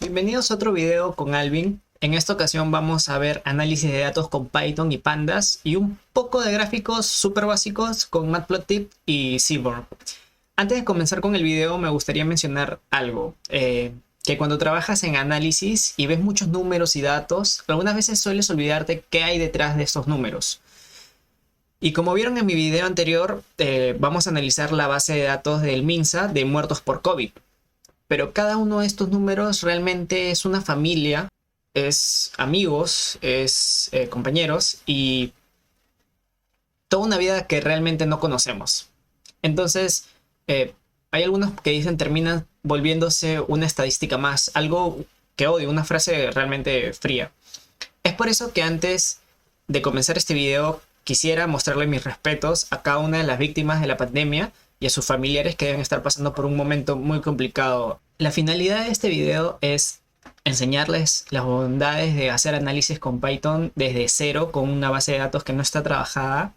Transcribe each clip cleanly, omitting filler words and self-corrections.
Bienvenidos a otro video con Alvin. En esta ocasión vamos a ver análisis de datos con Python y Pandas y un poco de gráficos súper básicos con Matplotlib y Seaborn. Antes de comenzar con el video me gustaría mencionar algo, que cuando trabajas en análisis y ves muchos números y datos, algunas veces sueles olvidarte qué hay detrás de estos números. Y como vieron en mi video anterior, vamos a analizar la base de datos del MINSA de muertos por COVID. Pero cada uno de estos números realmente es una familia, es amigos, es compañeros y toda una vida que realmente no conocemos. Entonces, hay algunos que dicen terminan volviéndose una estadística más, algo que odio, una frase realmente fría. Es por eso que antes de comenzar este video quisiera mostrarle mis respetos a cada una de las víctimas de la pandemia y a sus familiares que deben estar pasando por un momento muy complicado. La finalidad de este video es enseñarles las bondades de hacer análisis con Python desde cero con una base de datos que no está trabajada,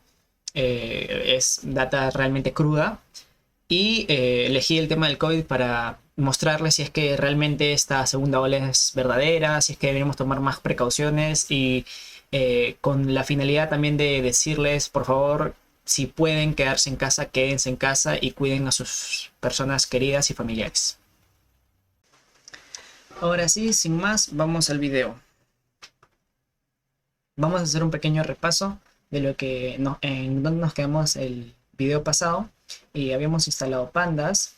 es data realmente cruda, y elegí el tema del COVID para mostrarles si es que realmente esta segunda ola es verdadera, si es que deberíamos tomar más precauciones y con la finalidad también de decirles, por favor, si pueden quedarse en casa, quédense en casa y cuiden a sus personas queridas y familiares. Ahora sí, sin más, vamos al video. Vamos a hacer un pequeño repaso de lo que en donde nos quedamos el video pasado. Y habíamos instalado Pandas,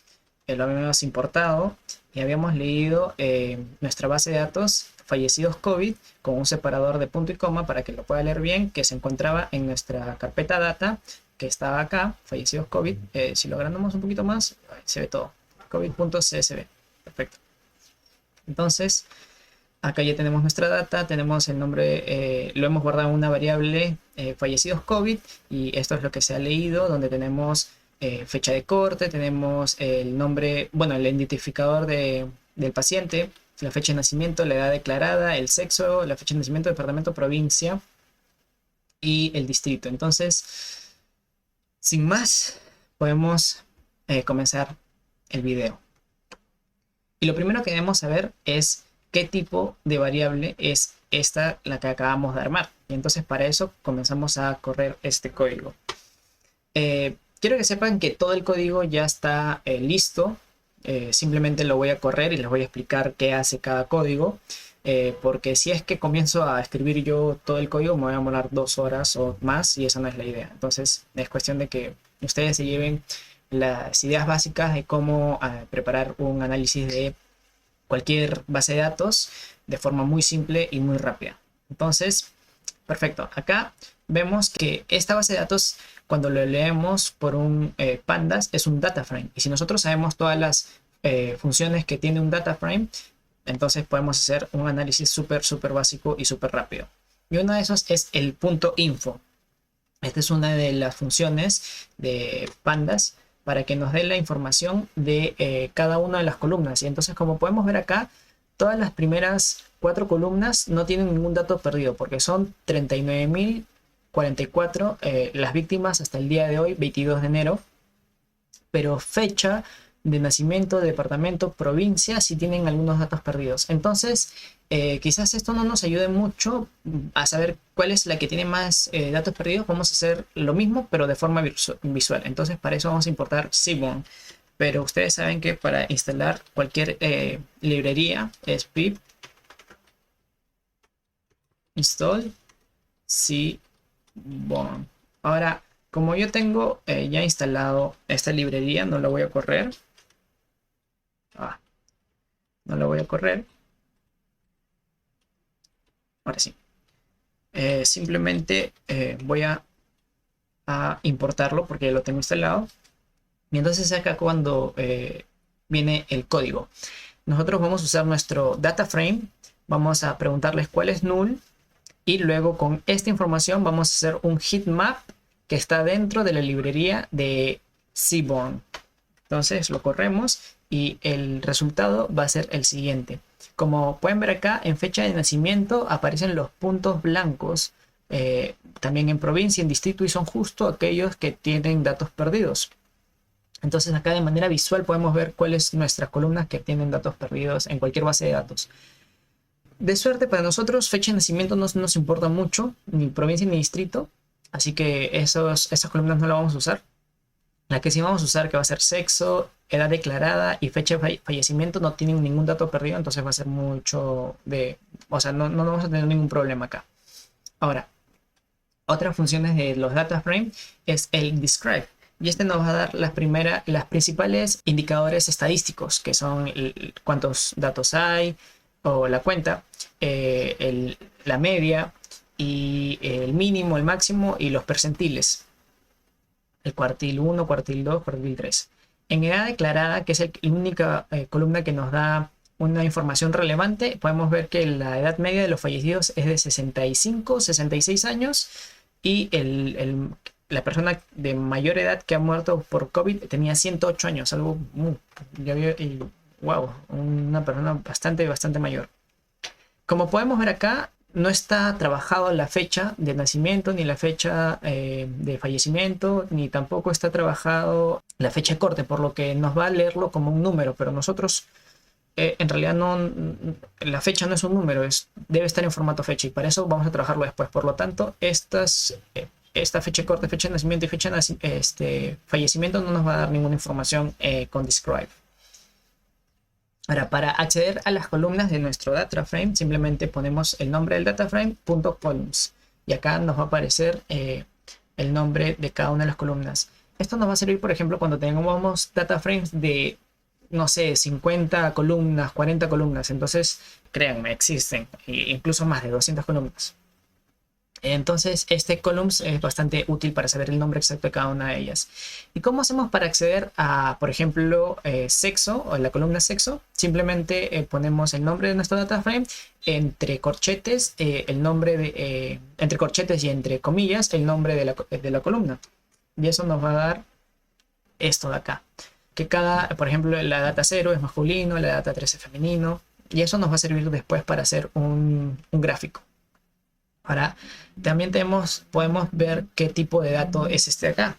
lo habíamos importado y habíamos leído nuestra base de datos fallecidos COVID con un separador de punto y coma para que lo pueda leer bien, que se encontraba en nuestra carpeta data que estaba acá, fallecidos COVID. Si lo agrandamos un poquito más, se ve todo, covid.csv. Perfecto. Entonces, acá ya tenemos nuestra data, tenemos el nombre, lo hemos guardado en una variable fallecidos COVID y esto es lo que se ha leído, donde tenemos fecha de corte, tenemos el nombre, bueno, el identificador del paciente, la fecha de nacimiento, la edad declarada, el sexo, la fecha de nacimiento, departamento, provincia y el distrito. Entonces, sin más, podemos comenzar el video. Y lo primero que debemos saber es qué tipo de variable es esta la que acabamos de armar. Y entonces para eso comenzamos a correr este código. Quiero que sepan que todo el código ya está listo. Simplemente lo voy a correr y les voy a explicar qué hace cada código. Porque si es que comienzo a escribir yo todo el código me voy a demorar 2 horas o más y esa no es la idea. Entonces es cuestión de que ustedes se lleven las ideas básicas de cómo preparar un análisis de cualquier base de datos de forma muy simple y muy rápida. Entonces, perfecto. Acá vemos que esta base de datos, cuando lo leemos por un pandas, es un data frame. Y si nosotros sabemos todas las funciones que tiene un data frame, entonces podemos hacer un análisis súper básico y súper rápido. Y uno de esos es el punto info. Esta es una de las funciones de pandas para que nos dé la información de cada una de las columnas. Y entonces, como podemos ver acá, todas las primeras 4 columnas no tienen ningún dato perdido, porque son 39.044 las víctimas hasta el día de hoy, 22 de enero. Pero fecha de nacimiento, departamento, provincia, sí tienen algunos datos perdidos. Entonces, quizás esto no nos ayude mucho a saber cuál es la que tiene más datos perdidos. Vamos a hacer lo mismo, pero de forma visual. Entonces, para eso vamos a importar Seaborn. Pero ustedes saben que para instalar cualquier librería es pip install Seaborn. Ahora, como yo tengo ya instalado esta librería, no la voy a correr. No la voy a correr. Ahora sí. Simplemente voy a importarlo porque lo tengo instalado. Y entonces acá cuando viene el código, nosotros vamos a usar nuestro data frame. Vamos a preguntarles cuál es null. Y luego con esta información vamos a hacer un heatmap que está dentro de la librería de Seaborn. Entonces lo corremos y el resultado va a ser el siguiente. Como pueden ver acá, en fecha de nacimiento aparecen los puntos blancos, también en provincia, en distrito, y son justo aquellos que tienen datos perdidos. Entonces acá de manera visual podemos ver cuáles nuestras columnas que tienen datos perdidos en cualquier base de datos. De suerte para nosotros, fecha de nacimiento no nos importa mucho, ni provincia ni distrito, así que esas columnas no las vamos a usar. La que sí vamos a usar, que va a ser sexo, edad declarada y fecha de fallecimiento, no tienen ningún dato perdido, entonces va a ser mucho de... O sea, no vamos a tener ningún problema acá. Ahora, otras funciones de los data frame es el describe. Y este nos va a dar las principales indicadores estadísticos, que son cuántos datos hay, o la cuenta, la media, y el mínimo, el máximo y los percentiles. El cuartil 1, cuartil 2, cuartil 3. En edad declarada, que es la única columna que nos da una información relevante, podemos ver que la edad media de los fallecidos es de 65, 66 años y la persona de mayor edad que ha muerto por COVID tenía 108 años, algo wow, una persona bastante mayor. Como podemos ver acá, no está trabajado la fecha de nacimiento, ni la fecha de fallecimiento, ni tampoco está trabajado la fecha de corte, por lo que nos va a leerlo como un número, pero nosotros en realidad la fecha no es un número, debe estar en formato fecha y para eso vamos a trabajarlo después. Por lo tanto, esta fecha de corte, fecha de nacimiento y fecha de fallecimiento no nos va a dar ninguna información con describe. Ahora, para acceder a las columnas de nuestro data frame, simplemente ponemos el nombre del data frame, .columns. Y acá nos va a aparecer el nombre de cada una de las columnas. Esto nos va a servir, por ejemplo, cuando tengamos data frames de, no sé, 50 columnas, 40 columnas. Entonces, créanme, existen incluso más de 200 columnas. Entonces, este columns es bastante útil para saber el nombre exacto de cada una de ellas. ¿Y cómo hacemos para acceder a, por ejemplo, sexo o la columna sexo? Simplemente ponemos el nombre de nuestro data frame entre corchetes, entre corchetes y entre comillas, el nombre de la columna. Y eso nos va a dar esto de acá. Que por ejemplo, la data 0 es masculino, la data 3 es femenino. Y eso nos va a servir después para hacer un gráfico. Ahora, también podemos ver qué tipo de dato es este de acá.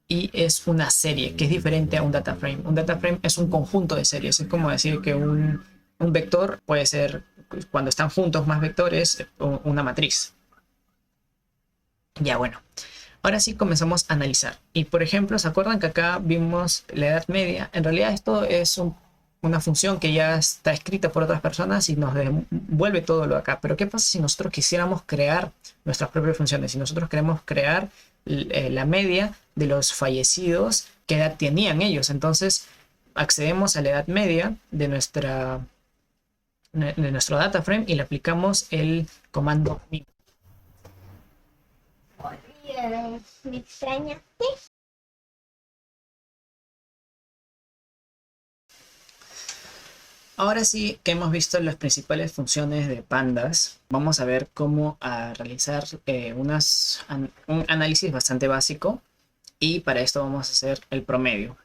Y es una serie, que es diferente a un data frame. Un data frame es un conjunto de series. Es como decir que un vector puede ser, cuando están juntos más vectores, una matriz. Ya, bueno. Ahora sí comenzamos a analizar. Y por ejemplo, ¿se acuerdan que acá vimos la edad media? En realidad esto es una función que ya está escrita por otras personas y nos devuelve todo lo de acá. Pero ¿qué pasa si nosotros quisiéramos crear nuestras propias funciones? Si nosotros queremos crear la media de los fallecidos, ¿qué edad tenían ellos? Entonces accedemos a la edad media de nuestro data frame y le aplicamos el comando min. ¿Me extrañaste? Ahora sí que hemos visto las principales funciones de pandas, vamos a ver cómo realizar un análisis bastante básico y para esto vamos a hacer el promedio.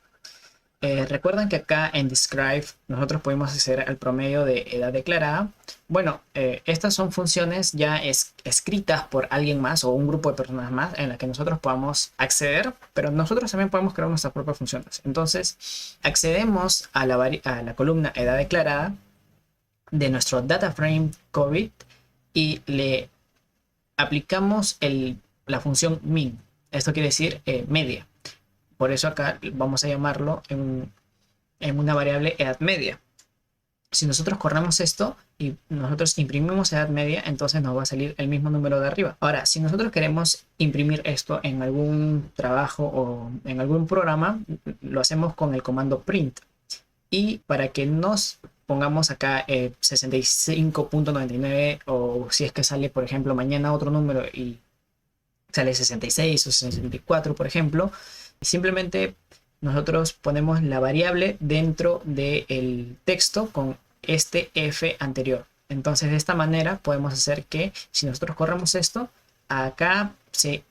Recuerdan que acá en describe nosotros podemos hacer el promedio de edad declarada. Bueno, estas son funciones ya escritas por alguien más o un grupo de personas más en las que nosotros podamos acceder, pero nosotros también podemos crear nuestras propias funciones. Entonces, accedemos a la columna edad declarada de nuestro data frame COVID y le aplicamos la función min. Esto quiere decir media. Por eso acá vamos a llamarlo en una variable edad media. Si nosotros corremos esto y nosotros imprimimos edad media, entonces nos va a salir el mismo número de arriba. Ahora, si nosotros queremos imprimir esto en algún trabajo o en algún programa, lo hacemos con el comando print. Y para que nos pongamos acá 65.99 o si es que sale, por ejemplo, mañana otro número y sale 66 o 64, por ejemplo, simplemente nosotros ponemos la variable dentro del texto con este f anterior. Entonces de esta manera podemos hacer que si nosotros corremos esto, acá se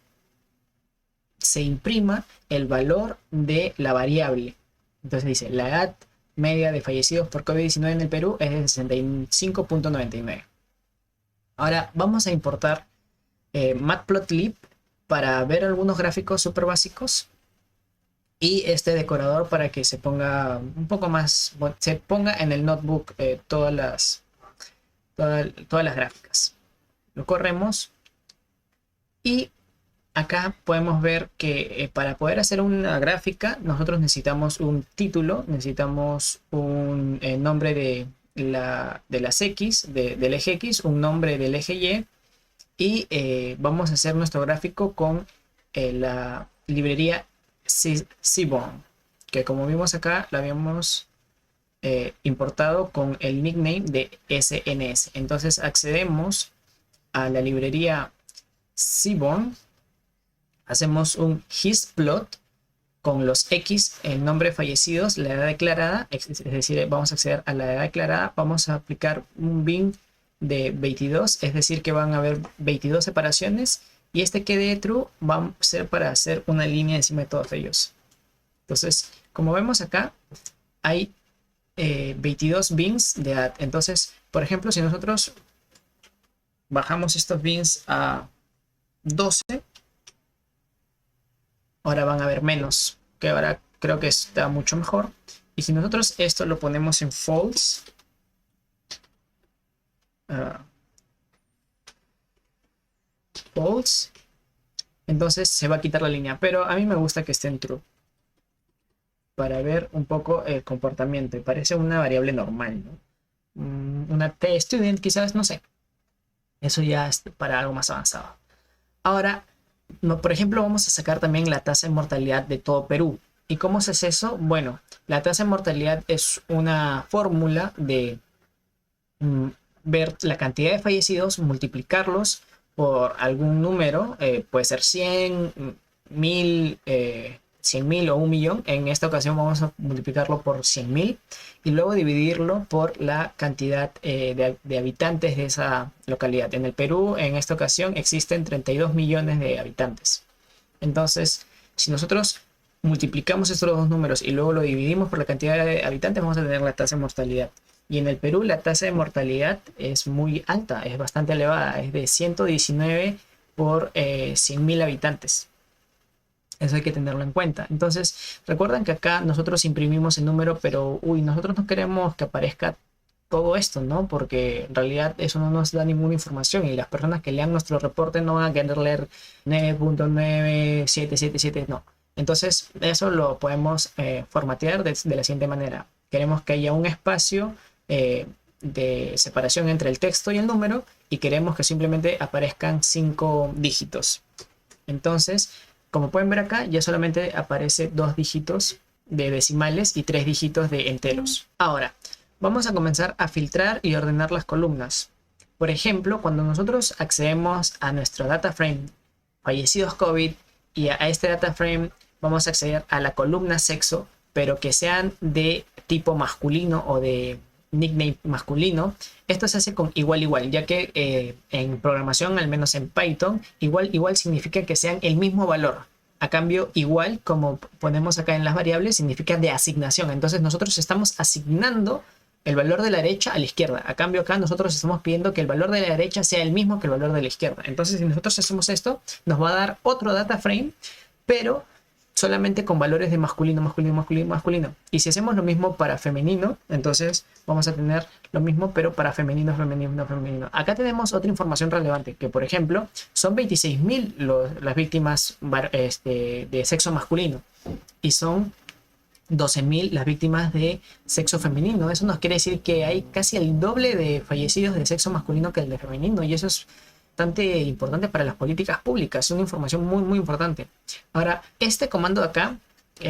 imprima el valor de la variable. Entonces dice, la edad media de fallecidos por COVID-19 en el Perú es de 65.99. Ahora vamos a importar Matplotlib para ver algunos gráficos súper básicos. y este decorador para que se ponga un poco más, se ponga en el notebook todas las gráficas. Lo corremos y acá podemos ver que para poder hacer una gráfica nosotros necesitamos un título, necesitamos un nombre de las X, del eje X, un nombre del eje Y, y vamos a hacer nuestro gráfico con la librería Seaborn, que como vimos acá la habíamos importado con el nickname de SNS. Entonces accedemos a la librería Seaborn, hacemos un hisplot con los X, el nombre fallecidos, la edad declarada, es decir, vamos a acceder a la edad declarada, vamos a aplicar un bin de 22, es decir, que van a haber 22 separaciones, y este que dé true va a ser para hacer una línea encima de todos ellos. Entonces, como vemos acá, hay 22 bins de edad. Entonces, por ejemplo, si nosotros bajamos estos bins a 12, ahora van a haber menos, que ahora creo que está mucho mejor. Y si nosotros esto lo ponemos en false, false, entonces se va a quitar la línea, pero a mí me gusta que esté en true para ver un poco el comportamiento, y parece una variable normal, ¿no? Una tstudent quizás, no sé, eso ya es para algo más avanzado. Ahora, por ejemplo, vamos a sacar también la tasa de mortalidad de todo Perú. ¿Y cómo se hace eso? Bueno, la tasa de mortalidad es una fórmula de ver la cantidad de fallecidos, multiplicarlos por algún número, puede ser 100, 1000, 100.000 o 1.000.000. En esta ocasión vamos a multiplicarlo por 100.000 y luego dividirlo por la cantidad de habitantes de esa localidad. En el Perú, en esta ocasión, existen 32 millones de habitantes. Entonces, si nosotros multiplicamos estos dos números y luego lo dividimos por la cantidad de habitantes, vamos a tener la tasa de mortalidad. Y en el Perú la tasa de mortalidad es muy alta, es bastante elevada, es de 119 por 100.000 habitantes. Eso hay que tenerlo en cuenta. Entonces, recuerden que acá nosotros imprimimos el número, pero nosotros no queremos que aparezca todo esto, ¿no? Porque en realidad eso no nos da ninguna información y las personas que lean nuestro reporte no van a querer leer 9.9777, no. Entonces, eso lo podemos formatear de la siguiente manera. Queremos que haya un espacio de separación entre el texto y el número y queremos que simplemente aparezcan 5 dígitos. Entonces, como pueden ver acá, ya solamente aparece 2 dígitos de decimales y 3 dígitos de enteros. Ahora, vamos a comenzar a filtrar y ordenar las columnas. Por ejemplo, cuando nosotros accedemos a nuestro data frame fallecidos COVID y a este data frame vamos a acceder a la columna sexo, pero que sean de tipo masculino o de nickname masculino, esto se hace con igual igual, ya que en programación, al menos en Python, igual igual significa que sean el mismo valor. A cambio, igual, como ponemos acá en las variables, significa de asignación. Entonces nosotros estamos asignando el valor de la derecha a la izquierda. A cambio, acá nosotros estamos pidiendo que el valor de la derecha sea el mismo que el valor de la izquierda. Entonces, si nosotros hacemos esto, nos va a dar otro data frame, pero solamente con valores de masculino, masculino, masculino, masculino. Y si hacemos lo mismo para femenino, entonces vamos a tener lo mismo, pero para femenino, femenino, femenino. Acá tenemos otra información relevante, que por ejemplo, son 26.000 las víctimas de sexo masculino y son 12.000 las víctimas de sexo femenino. Eso nos quiere decir que hay casi el doble de fallecidos de sexo masculino que el de femenino, y eso es bastante importante para las políticas públicas, es una información muy muy importante. Ahora, este comando de acá,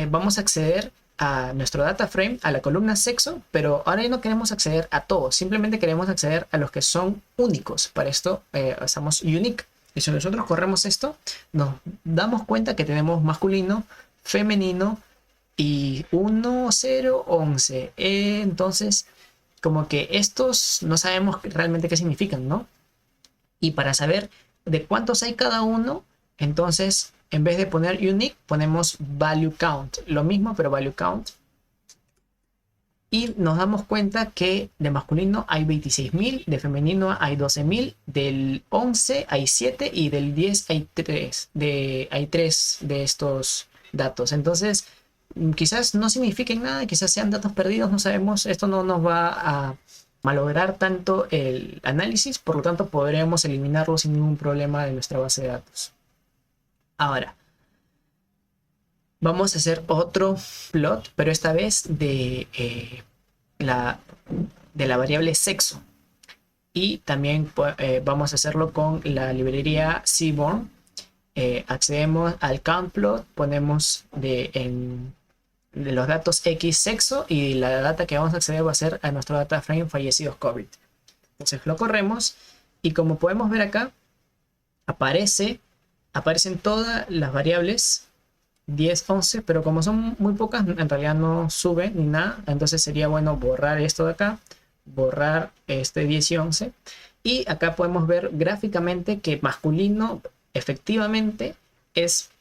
vamos a acceder a nuestro data frame, a la columna sexo, pero ahora ya no queremos acceder a todos, simplemente queremos acceder a los que son únicos. Para esto hacemos unique, y si nosotros corremos esto, nos damos cuenta que tenemos masculino, femenino y 1, 0, 11. Entonces, como que estos no sabemos realmente qué significan, ¿no? Y para saber de cuántos hay cada uno, entonces en vez de poner unique, ponemos value count. Lo mismo, pero value count. Y nos damos cuenta que de masculino hay 26.000, de femenino hay 12.000, del 11 hay 7 y del 10 hay 3. Hay 3 de estos datos. Entonces, quizás no signifiquen nada, quizás sean datos perdidos, no sabemos, esto no nos va a malograr tanto el análisis, por lo tanto podremos eliminarlo sin ningún problema de nuestra base de datos. Ahora, vamos a hacer otro plot, pero esta vez de la variable sexo. Y también vamos a hacerlo con la librería Seaborn. Accedemos al count plot, ponemos de los datos X sexo y la data que vamos a acceder va a ser a nuestro data frame fallecidos COVID. Entonces lo corremos y como podemos ver acá, aparecen todas las variables 10, 11, pero como son muy pocas, en realidad no sube ni nada. Entonces sería bueno borrar esto de acá, borrar este 10 y 11. Y acá podemos ver gráficamente que masculino efectivamente es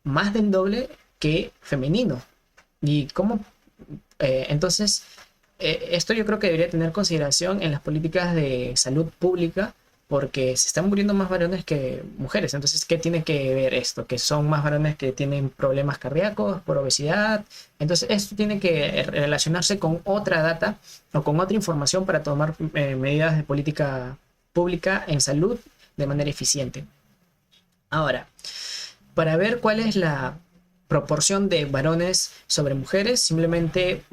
más del doble que femenino. Y cómo, entonces, esto yo creo que debería tener consideración en las políticas de salud pública, porque se están muriendo más varones que mujeres. Entonces, ¿qué tiene que ver esto? Que son más varones que tienen problemas cardíacos por obesidad. Entonces, esto tiene que relacionarse con otra data o con otra información para tomar medidas de política pública en salud de manera eficiente. Ahora, para ver cuál es la proporción de varones sobre mujeres, simplemente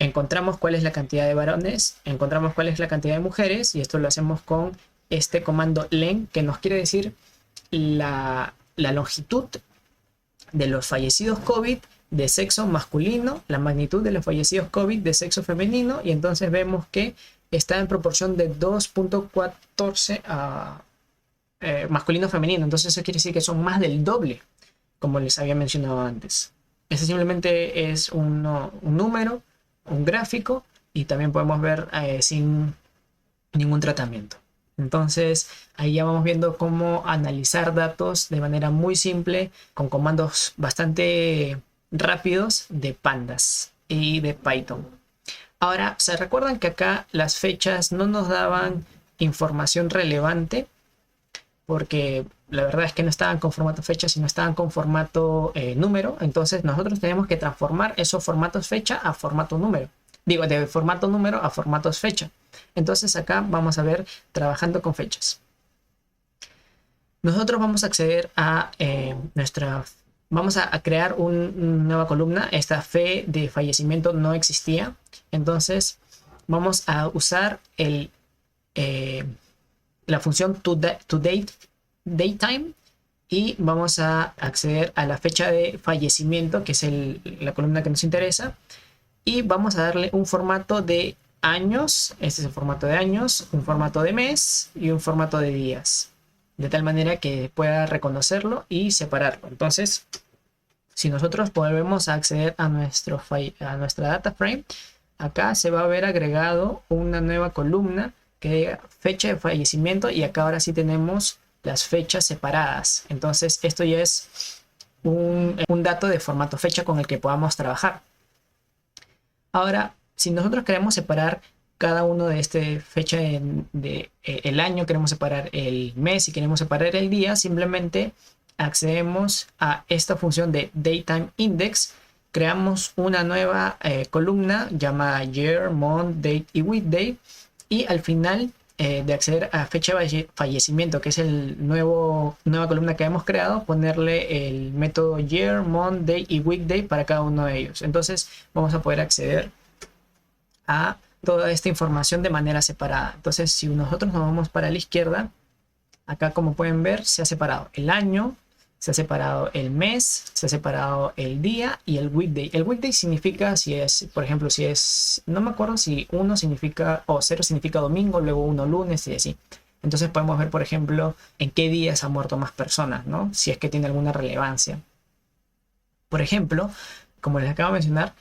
encontramos cuál es la cantidad de varones, encontramos cuál es la cantidad de mujeres, y esto lo hacemos con este comando len, que nos quiere decir la longitud de los fallecidos COVID de sexo masculino, la magnitud de los fallecidos COVID de sexo femenino, y entonces vemos que está en proporción de 2.14 a masculino-femenino. Entonces eso quiere decir que son más del doble, como les había mencionado antes. Ese simplemente es un número, un gráfico, y también podemos ver sin ningún tratamiento. Entonces ahí ya vamos viendo cómo analizar datos de manera muy simple con comandos bastante rápidos de pandas y de Python. Ahora, ¿se recuerdan que acá las fechas no nos daban información relevante? Porque la verdad es que no estaban con formato fecha, sino estaban con formato número. Entonces nosotros tenemos que transformar esos formatos fecha a formato número. Digo, de formato número a formatos fecha. Entonces acá vamos a ver trabajando con fechas. Nosotros vamos a acceder a vamos a crear una nueva columna. Esta fe de fallecimiento no existía. Entonces vamos a usar la función datetime, y vamos a acceder a la fecha de fallecimiento, que es la columna que nos interesa, y vamos a darle un formato de años. Este es el formato de años, un formato de mes y un formato de días, de tal manera que pueda reconocerlo y separarlo. Entonces, si nosotros volvemos a acceder a nuestra data frame, acá se va a ver agregado una nueva columna que diga fecha de fallecimiento, y acá ahora sí tenemos las fechas separadas. Entonces esto ya es un dato de formato fecha con el que podamos trabajar. Ahora, si nosotros queremos separar cada uno de fecha el año, queremos separar el mes y queremos separar el día, simplemente accedemos a esta función de datetime index, creamos una nueva columna llamada year, month, date y weekday, y al final de acceder a fecha de fallecimiento, que es nueva columna que hemos creado, ponerle el método year, month, day y weekday para cada uno de ellos. Entonces vamos a poder acceder a toda esta información de manera separada. Entonces, si nosotros nos vamos para la izquierda, acá como pueden ver se ha separado el año, se ha separado el mes, se ha separado el día y el weekday. El weekday significa si es, por ejemplo, si es, no me acuerdo si 1 significa, o 0 significa domingo, luego 1 lunes y así. Entonces podemos ver, por ejemplo, en qué días han muerto más personas, ¿no? Si es que tiene alguna relevancia. Por ejemplo, como les acabo de mencionar,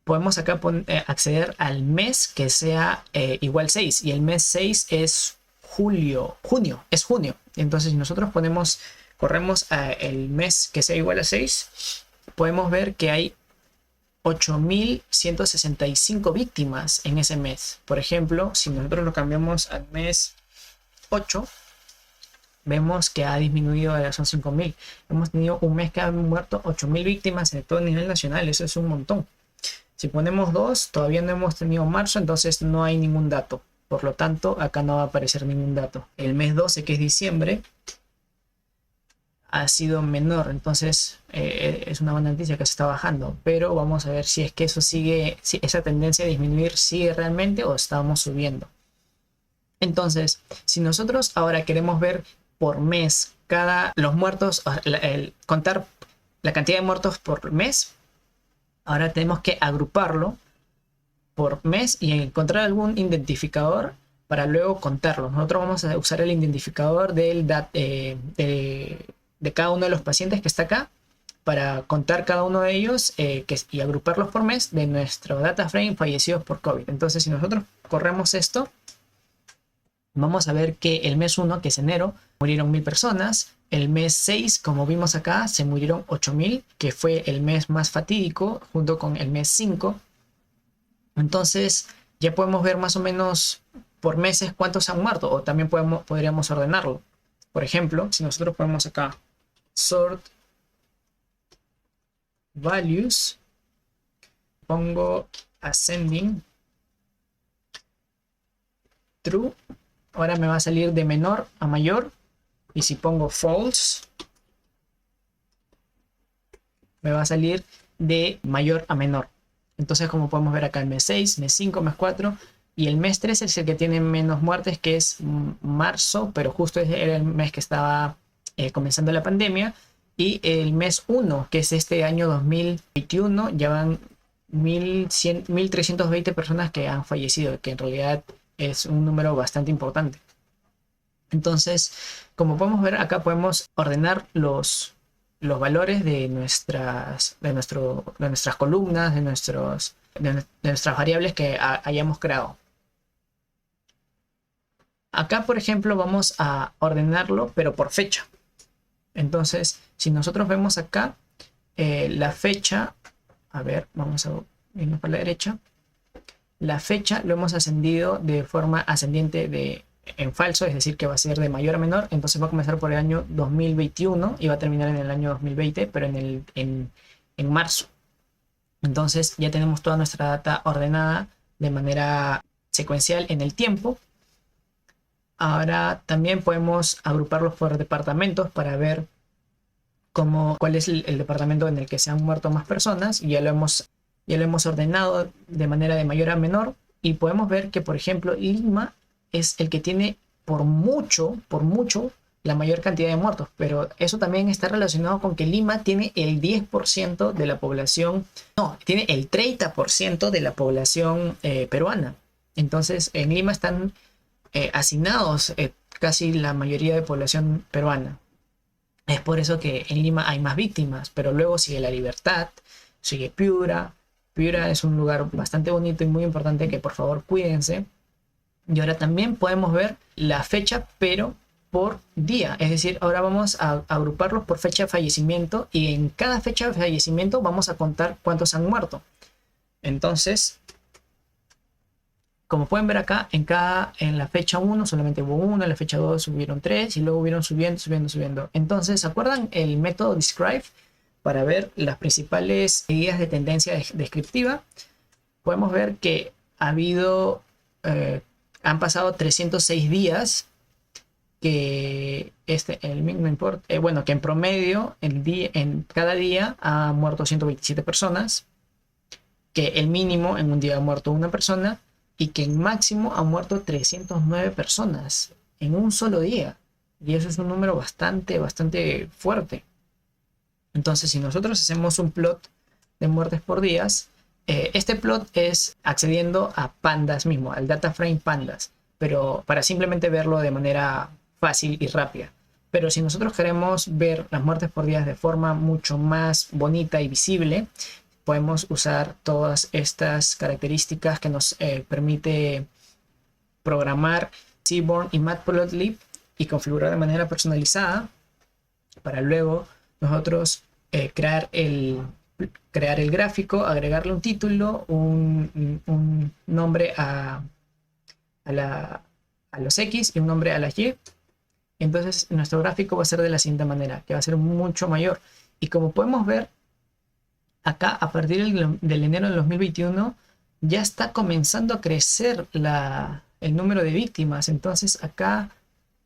podemos acá acceder al mes que sea igual 6. Y el mes 6 es junio. Entonces, si nosotros corremos el mes que sea igual a 6, podemos ver que hay 8.165 víctimas en ese mes. Por ejemplo, si nosotros lo cambiamos al mes 8, vemos que ha disminuido, son 5.000. Hemos tenido un mes que han muerto 8.000 víctimas en todo el nivel nacional, eso es un montón. Si ponemos 2, todavía no hemos tenido marzo, entonces no hay ningún dato. Por lo tanto, acá no va a aparecer ningún dato. El mes 12, que es diciembre, ha sido menor, entonces es una buena noticia que se está bajando, pero vamos a ver si es que eso sigue, si esa tendencia a disminuir sigue realmente o estamos subiendo. Entonces, si nosotros ahora queremos ver por mes los muertos, contar la cantidad de muertos por mes, ahora tenemos que agruparlo por mes y encontrar algún identificador para luego contarlo. Nosotros vamos a usar el identificador de cada uno de los pacientes que está acá para contar cada uno de ellos y agruparlos por mes de nuestro data frame fallecidos por COVID. Entonces, si nosotros corremos esto, vamos a ver que el mes 1, que es enero, murieron 1.000 personas. El mes 6, como vimos acá, se murieron 8.000, que fue el mes más fatídico, junto con el mes 5. Entonces, ya podemos ver más o menos por meses cuántos han muerto, o también podríamos ordenarlo. Por ejemplo, si nosotros ponemos acá sort values, pongo ascending true, ahora me va a salir de menor a mayor, y si pongo false, me va a salir de mayor a menor. Entonces, como podemos ver acá, el mes 6, mes 5, mes 4 y el mes 3 es el que tiene menos muertes, que es marzo, pero justo era el mes que estaba comenzando la pandemia. Y el mes 1, que es este año 2021, ya van 1.320 personas que han fallecido, que en realidad es un número bastante importante. Entonces, como podemos ver acá, podemos ordenar los valores de nuestras columnas, de nuestras variables que hayamos creado. Acá, por ejemplo, vamos a ordenarlo, pero por fecha. Entonces, si nosotros vemos acá la fecha, a ver, vamos a irnos para la derecha. La fecha lo hemos ascendido de forma ascendiente en falso, es decir, que va a ser de mayor a menor. Entonces va a comenzar por el año 2021 y va a terminar en el año 2020, pero en marzo. Entonces ya tenemos toda nuestra data ordenada de manera secuencial en el tiempo. Ahora también podemos agruparlos por departamentos para ver cuál es el departamento en el que se han muerto más personas. Ya lo hemos ordenado de manera de mayor a menor, y podemos ver que, por ejemplo, Lima es el que tiene por mucho la mayor cantidad de muertos, pero eso también está relacionado con que Lima tiene el 10% de la población, no, tiene el 30% de la población peruana. Entonces en Lima están hacinados casi la mayoría de población peruana. Es por eso que en Lima hay más víctimas, pero luego sigue La Libertad, sigue Piura. Piura es un lugar bastante bonito y muy importante, que por favor cuídense. Y ahora también podemos ver la fecha, pero por día. Es decir, ahora vamos a agruparlos por fecha de fallecimiento, y en cada fecha de fallecimiento vamos a contar cuántos han muerto. Entonces, como pueden ver acá, en la fecha 1 solamente hubo 1, en la fecha 2 hubieron 3 y luego hubieron subiendo. Entonces, ¿se acuerdan el método describe para ver las principales medidas de tendencia descriptiva? Podemos ver que han pasado 306 días, que que en promedio en cada día ha muerto 127 personas, que el mínimo en un día ha muerto una persona, y que en máximo han muerto 309 personas en un solo día. Y eso es un número bastante fuerte. Entonces, si nosotros hacemos un plot de muertes por días, este plot es accediendo a pandas mismo, al data frame pandas, pero para simplemente verlo de manera fácil y rápida. Pero si nosotros queremos ver las muertes por días de forma mucho más bonita y visible, podemos usar todas estas características que nos permite programar Seaborn y Matplotlib y configurar de manera personalizada, para luego nosotros crear el gráfico, agregarle un título, un nombre a los X y un nombre a las Y. Entonces nuestro gráfico va a ser de la siguiente manera, que va a ser mucho mayor. Y como podemos ver, acá a partir del enero del 2021 ya está comenzando a crecer el número de víctimas. Entonces acá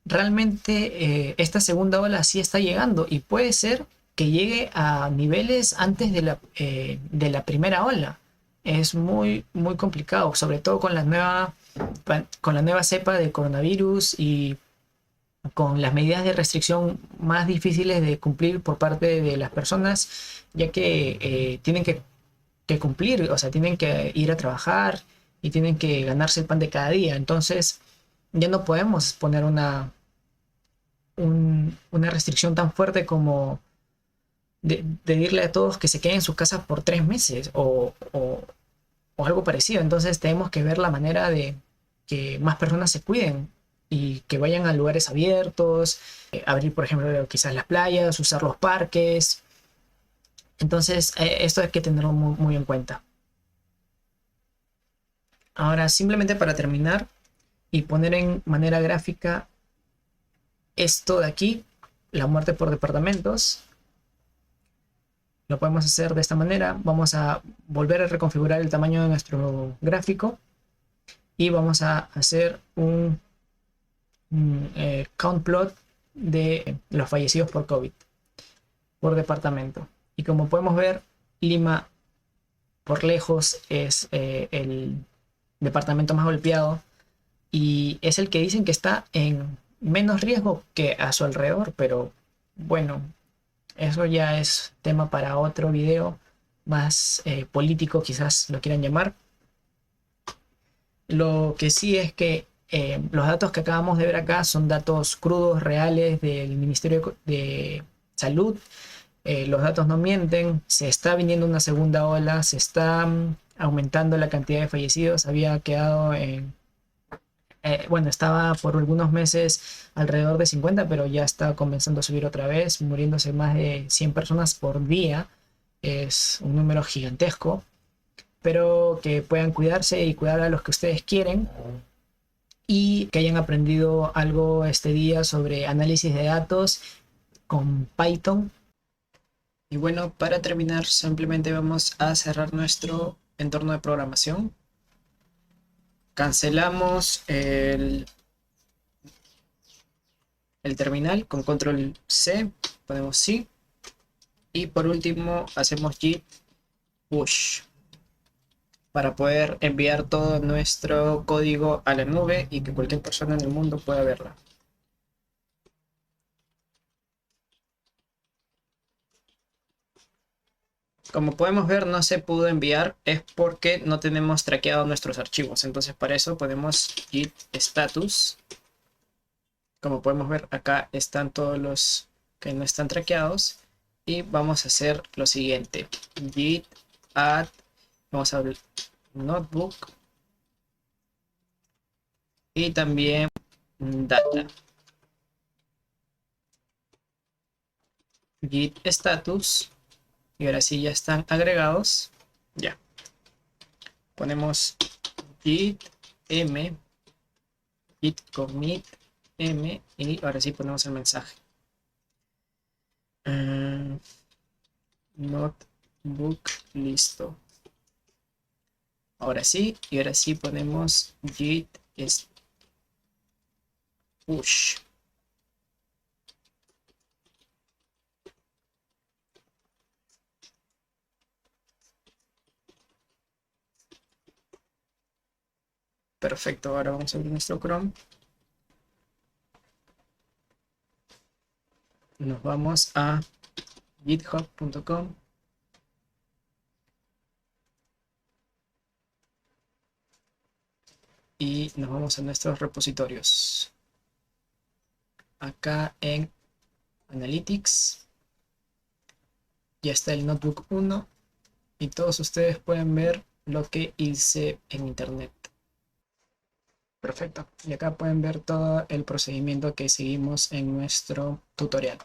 realmente esta segunda ola sí está llegando y puede ser que llegue a niveles antes de la primera ola. Es muy, muy complicado, sobre todo con la nueva cepa de coronavirus y con las medidas de restricción más difíciles de cumplir por parte de las personas, ya que tienen que cumplir, o sea, tienen que ir a trabajar y tienen que ganarse el pan de cada día. Entonces, ya no podemos poner una restricción tan fuerte como de decirle a todos que se queden en sus casas por 3 meses o algo parecido. Entonces, tenemos que ver la manera de que más personas se cuiden y que vayan a lugares abiertos, abrir, por ejemplo, quizás las playas, usar los parques. Entonces, esto hay que tenerlo muy, muy en cuenta. Ahora, simplemente para terminar y poner en manera gráfica esto de aquí, la muerte por departamentos, lo podemos hacer de esta manera. Vamos a volver a reconfigurar el tamaño de nuestro gráfico y vamos a hacer un count plot de los fallecidos por COVID por departamento. Y como podemos ver, Lima por lejos es el departamento más golpeado y es el que dicen que está en menos riesgo que a su alrededor, pero bueno, eso ya es tema para otro video más político, quizás lo quieran llamar. Lo que sí es que los datos que acabamos de ver acá son datos crudos, reales del Ministerio de Salud. Los datos no mienten, se está viniendo una segunda ola, se está aumentando la cantidad de fallecidos, había quedado bueno, estaba por algunos meses alrededor de 50, pero ya está comenzando a subir otra vez, muriéndose más de 100 personas por día. Es un número gigantesco, pero que puedan cuidarse y cuidar a los que ustedes quieren y que hayan aprendido algo este día sobre análisis de datos con Python. Y bueno, para terminar, simplemente vamos a cerrar nuestro entorno de programación. Cancelamos el terminal con control C, ponemos sí. Y por último, hacemos git push para poder enviar todo nuestro código a la nube y que cualquier persona en el mundo pueda verla. Como podemos ver, no se pudo enviar, es porque no tenemos traqueado nuestros archivos. Entonces para eso ponemos git status. Como podemos ver, acá están todos los que no están traqueados. Y vamos a hacer lo siguiente. Git add, vamos a abrir notebook. Y también data. Git status. Y ahora sí ya están agregados. Ya. Ponemos git m, git commit m y ahora sí ponemos el mensaje. Notebook listo. Ahora sí, y ahora sí ponemos git push. Perfecto, ahora vamos a abrir nuestro Chrome. Nos vamos a github.com. Y nos vamos a nuestros repositorios. Acá en Analytics ya está el Notebook 1 y todos ustedes pueden ver lo que hice en internet. Perfecto. Y acá pueden ver todo el procedimiento que seguimos en nuestro tutorial.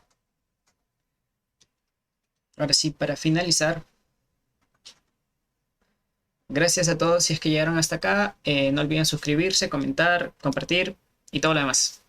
Ahora sí, para finalizar, gracias a todos si es que llegaron hasta acá. No olviden suscribirse, comentar, compartir y todo lo demás.